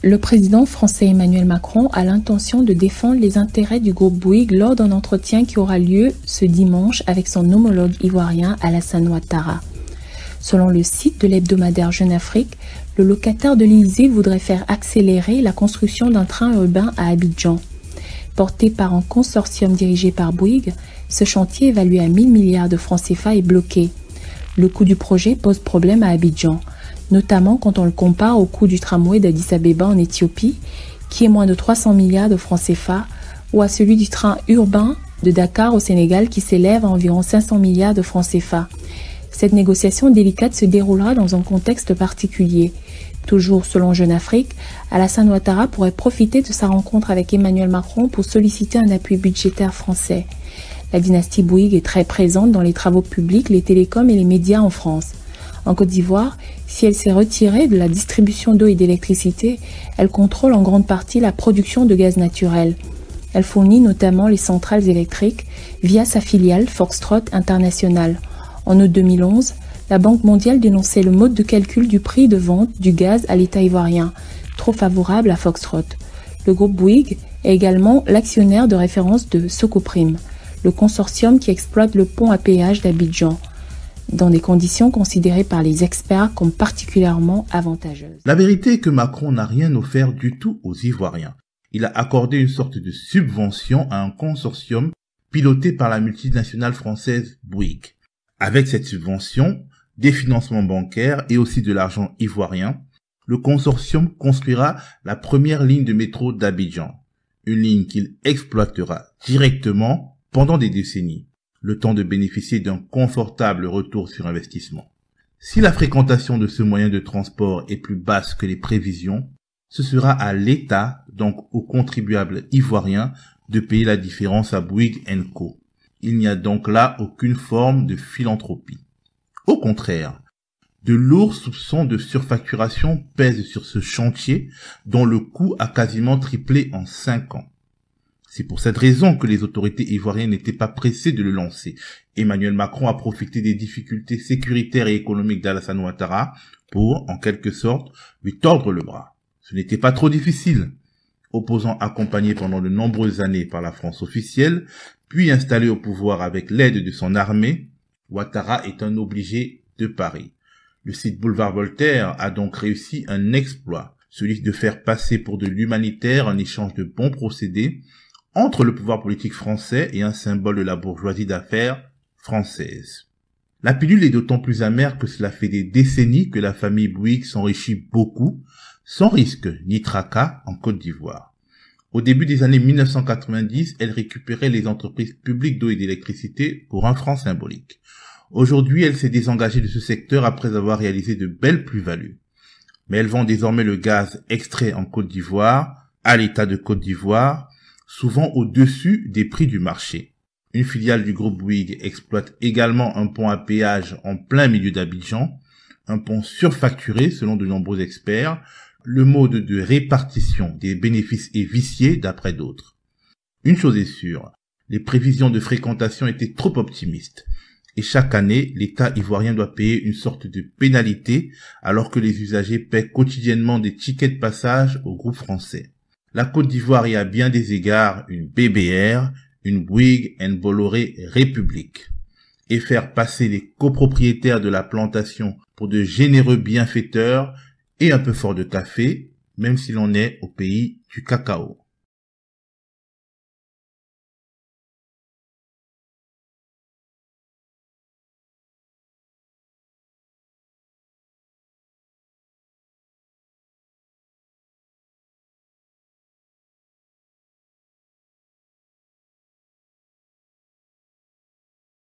Le président français Emmanuel Macron a l'intention de défendre les intérêts du groupe Bouygues lors d'un entretien qui aura lieu ce dimanche avec son homologue ivoirien Alassane Ouattara. Selon le site de l'hebdomadaire Jeune Afrique, le locataire de l'Élysée voudrait faire accélérer la construction d'un train urbain à Abidjan. Porté par un consortium dirigé par Bouygues, ce chantier évalué à 1000 milliards de francs CFA est bloqué. Le coût du projet pose problème à Abidjan, notamment quand on le compare au coût du tramway d'Addis Abeba en Éthiopie, qui est moins de 300 milliards de francs CFA, ou à celui du train urbain de Dakar au Sénégal qui s'élève à environ 500 milliards de francs CFA. Cette négociation délicate se déroulera dans un contexte particulier. Toujours selon Jeune Afrique, Alassane Ouattara pourrait profiter de sa rencontre avec Emmanuel Macron pour solliciter un appui budgétaire français. La dynastie Bouygues est très présente dans les travaux publics, les télécoms et les médias en France. En Côte d'Ivoire, si elle s'est retirée de la distribution d'eau et d'électricité, elle contrôle en grande partie la production de gaz naturel. Elle fournit notamment les centrales électriques via sa filiale Foxtrot International. En août 2011, la Banque mondiale dénonçait le mode de calcul du prix de vente du gaz à l'État ivoirien, trop favorable à Foxtrot. Le groupe Bouygues est également l'actionnaire de référence de Socoprim, le consortium qui exploite le pont à péage d'Abidjan, dans des conditions considérées par les experts comme particulièrement avantageuses. La vérité est que Macron n'a rien offert du tout aux Ivoiriens. Il a accordé une sorte de subvention à un consortium piloté par la multinationale française Bouygues. Avec cette subvention, des financements bancaires et aussi de l'argent ivoirien, le consortium construira la première ligne de métro d'Abidjan, une ligne qu'il exploitera directement pendant des décennies, le temps de bénéficier d'un confortable retour sur investissement. Si la fréquentation de ce moyen de transport est plus basse que les prévisions, ce sera à l'État, donc aux contribuables ivoiriens, de payer la différence à Bouygues & Co. Il n'y a donc là aucune forme de philanthropie. Au contraire, de lourds soupçons de surfacturation pèsent sur ce chantier dont le coût a quasiment triplé en 5 ans. C'est pour cette raison que les autorités ivoiriennes n'étaient pas pressées de le lancer. Emmanuel Macron a profité des difficultés sécuritaires et économiques d'Alassane Ouattara pour, en quelque sorte, lui tordre le bras. Ce n'était pas trop difficile. Opposant accompagné pendant de nombreuses années par la France officielle, puis installé au pouvoir avec l'aide de son armée, Ouattara est un obligé de Paris. Le site Boulevard Voltaire a donc réussi un exploit, celui de faire passer pour de l'humanitaire un échange de bons procédés entre le pouvoir politique français et un symbole de la bourgeoisie d'affaires française. La pilule est d'autant plus amère que cela fait des décennies que la famille Bouygues s'enrichit beaucoup, sans risque ni tracas en Côte d'Ivoire. Au début des années 1990, elle récupérait les entreprises publiques d'eau et d'électricité pour un franc symbolique. Aujourd'hui, elle s'est désengagée de ce secteur après avoir réalisé de belles plus-values. Mais elle vend désormais le gaz extrait en Côte d'Ivoire, à l'État de Côte d'Ivoire, souvent au-dessus des prix du marché. Une filiale du groupe Bouygues exploite également un pont à péage en plein milieu d'Abidjan, un pont surfacturé selon de nombreux experts. Le mode de répartition des bénéfices est vicié d'après d'autres. Une chose est sûre, les prévisions de fréquentation étaient trop optimistes. Et chaque année, l'État ivoirien doit payer une sorte de pénalité alors que les usagers paient quotidiennement des tickets de passage au groupe français. La Côte d'Ivoire est à bien des égards une BBR, une Bouygues & Bolloré République. Et faire passer les copropriétaires de la plantation pour de généreux bienfaiteurs et un peu fort de café, même si l'on est au pays du cacao.